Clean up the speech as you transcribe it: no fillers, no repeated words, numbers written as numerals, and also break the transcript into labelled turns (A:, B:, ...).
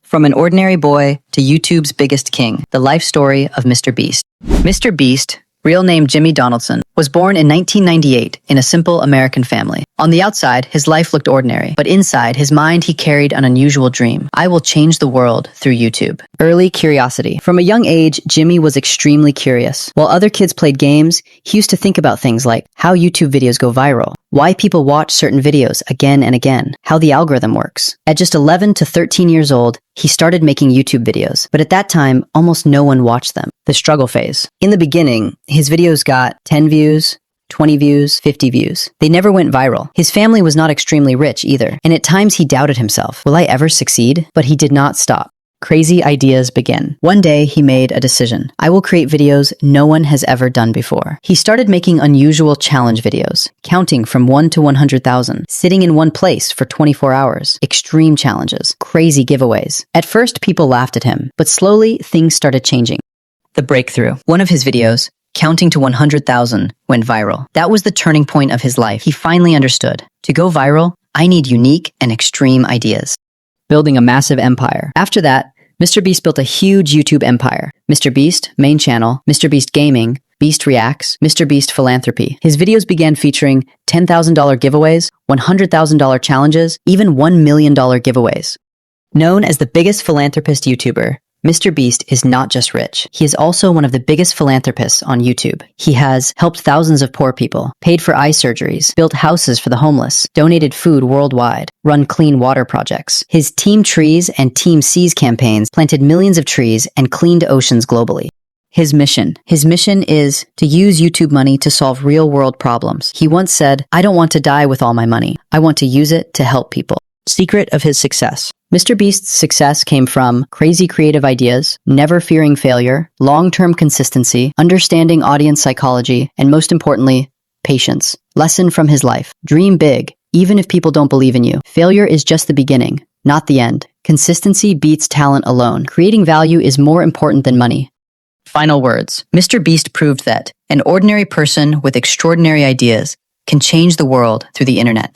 A: From an ordinary boy to YouTube's biggest king, the life story of MrBeast. MrBeast, real name Jimmy Donaldson, was born in 1998 in a simple American family. On the outside, his life looked ordinary, but inside his mind he carried an unusual dream. I will change the world through YouTube. Early curiosity. From a young age, Jimmy was extremely curious. While other kids played games, he used to think about things like how YouTube videos go viral, why people watch certain videos again and again, how the algorithm works. At just 11 to 13 years old, he started making YouTube videos, but at that time, almost no one watched them. The struggle phase. In the beginning, his videos got 10 views, 20 views, 50 views. They never went viral. His family was not extremely rich either, and at times he doubted himself. Will I ever succeed? But he did not stop. Crazy ideas begin. One day, he made a decision. I will create videos no one has ever done before. He started making unusual challenge videos, counting from 1 to 100,000, sitting in one place for 24 hours, extreme challenges, crazy giveaways. At first, people laughed at him, but slowly, things started changing. The breakthrough. One of his videos, counting to 100,000, went viral. That was the turning point of his life. He finally understood. To go viral, I need unique and extreme ideas. Building a massive empire. After that, MrBeast built a huge YouTube empire. MrBeast, main channel, MrBeast Gaming, Beast Reacts, MrBeast Philanthropy. His videos began featuring $10,000 giveaways, $100,000 challenges, even $1 million giveaways. Known as the biggest philanthropist YouTuber, MrBeast is not just rich. He is also one of the biggest philanthropists on YouTube. He has helped thousands of poor people, paid for eye surgeries, built houses for the homeless, donated food worldwide, run clean water projects. His Team Trees and Team Seas campaigns planted millions of trees and cleaned oceans globally. His mission is to use YouTube money to solve real-world problems. He once said, "I don't want to die with all my money. I want to use it to help people." Secret of his success. MrBeast's success came from crazy creative ideas, never fearing failure, long-term consistency, understanding audience psychology, and most importantly, patience. Lesson from his life. Dream big, even if people don't believe in you. Failure is just the beginning, not the end. Consistency beats talent alone. Creating value is more important than money. Final words. MrBeast proved that an ordinary person with extraordinary ideas can change the world through the internet.